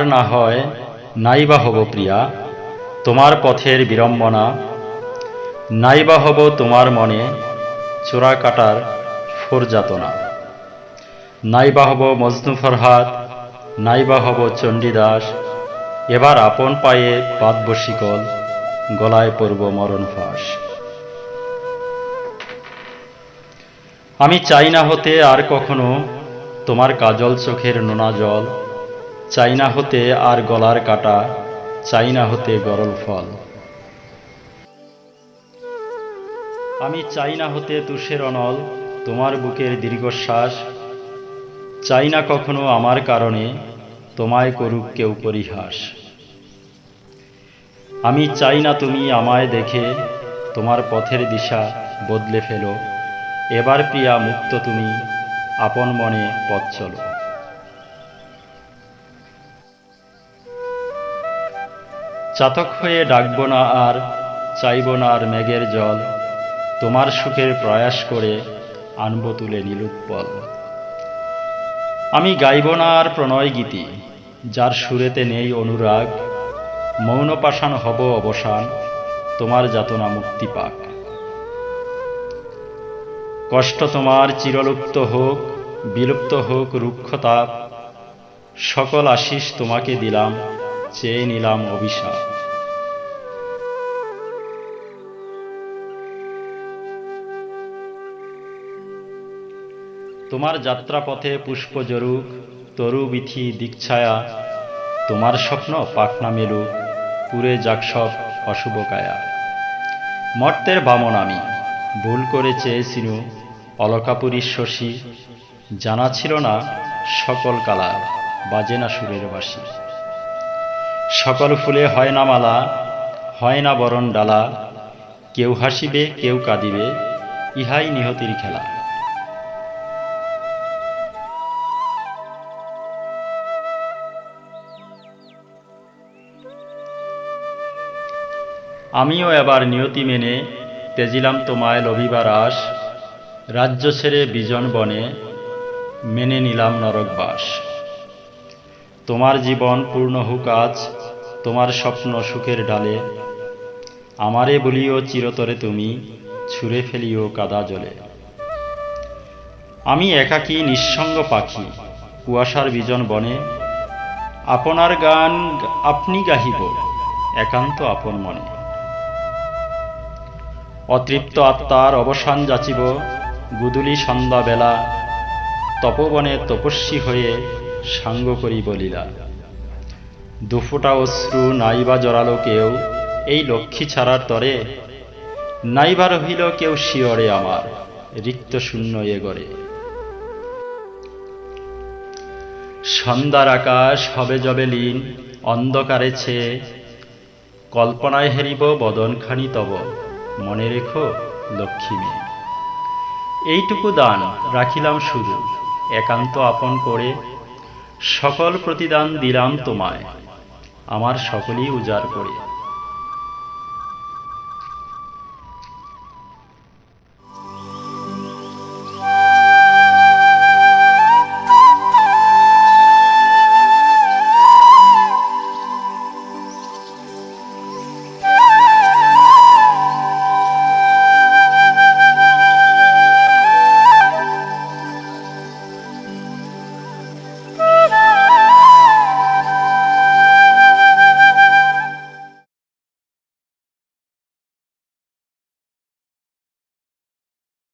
আর না হয় নাইবা হব প্রিয়া তোমার পথের বিড়ম্বনা, নাইবা হব তোমার মনে চোরা কাটার ফোরযাতনা, নাইবা হব মজনু ফরহাদ, নাইবা হব চণ্ডীদাস, এবার আপন পায়ে বাঁধব শিকল, গলায় পরব মরণ ফাঁস। আমি চাই না হতে আর কখনো তোমার কাজল চোখের নোনা জল, চাই না হতে আর গলার কাটা, চাই না হতে গরল ফল। আমি চাই না হতে তুষের অনল তোমার বুকের দীর্ঘশ্বাস, চাই না কখনো আমার কারণে তোমায় করুক কেউ পরিহাস। আমি চাই না তুমি আমায় দেখে তোমার পথের দিশা বদলে ফেলো, এবার প্রিয়া মুক্ত তুমি আপন মনে পথ চলো। চাতক হয়ে ডাকব না আর, চাইব না আর মেঘের জল, তোমার সুখের প্রয়াস করে আনব তুলে নীলুৎপল। আমি গাইব না আর প্রণয় গীতি, যার সুরেতে নেই অনুরাগ, মৌন পাষাণ হব অবসান, তোমার যাতনা মুক্তি পাক। কষ্ট তোমার চিরলুপ্ত হোক, বিলুপ্ত হোক রুক্ষতাপ, সকল আশিস তোমাকে দিলাম, চেয়ে নিলাম অভিশাপ। তোমার যাত্রাপথে পুষ্প জরুক, তরু বিথি দিকছায়া, তোমার স্বপ্ন পাখনা মেলুক, পুরে যাক সব অশুভ কায়া। মর্তের বামন আমি, ভুল করে চেয়েছিনু অলকাপুরীর শশী, জানা ছিল না সকল কালা বাজে না সুরের বাঁশি। সকল ফুলে হয় না মালা, হয় না বরণ ডালা, কেউ হাসিবে কেউ কাঁদিবে, ইহাই নিহতির খেলা। আমিও এবার নিয়তি মেনে তেজিলাম তোমায় লভিবার আশ, রাজ্য ছেড়ে বিজন বনে মেনে নিলাম নরকবাস। তোমার জীবন পূর্ণ হোক আজ, তোমার স্বপ্ন সুখের ডালে, আমারে বলিও চিরতরে তুমি, ছুঁড়ে ফেলিও কাদা জলে। আমি একাকী নিঃসঙ্গ পাখি কুয়াশার বিজন বনে, আপনার গান আপনি গাহিব একান্ত আপন মনে। অতৃপ্ত আত্মার অবসান যাচিব গুদুলি সন্ধ্যা বেলা, তপবনে তপস্বী হয়ে সাঙ্গ করিব লীলা। দুফোঁটা অশ্রু নাইবা জড়ালো কেউ এই লক্ষ্মী ছাড়ার তরে, নাইবা রহিল কেউ শিয়রে আমার রিক্ত শূন্য এ গড়ে। সন্ধ্যার আকাশ হবে যবে লীন অন্ধকারে ছেয়ে, কল্পনায় হেরিব বদনখানি তব, মনে রেখো লক্ষ্মী মেয়ে। এইটুকু দান রাখিলাম শুধু একান্ত আপন করে, সকল প্রতিদান দিলাম তোমায় আমার সকলই উজাড় করে।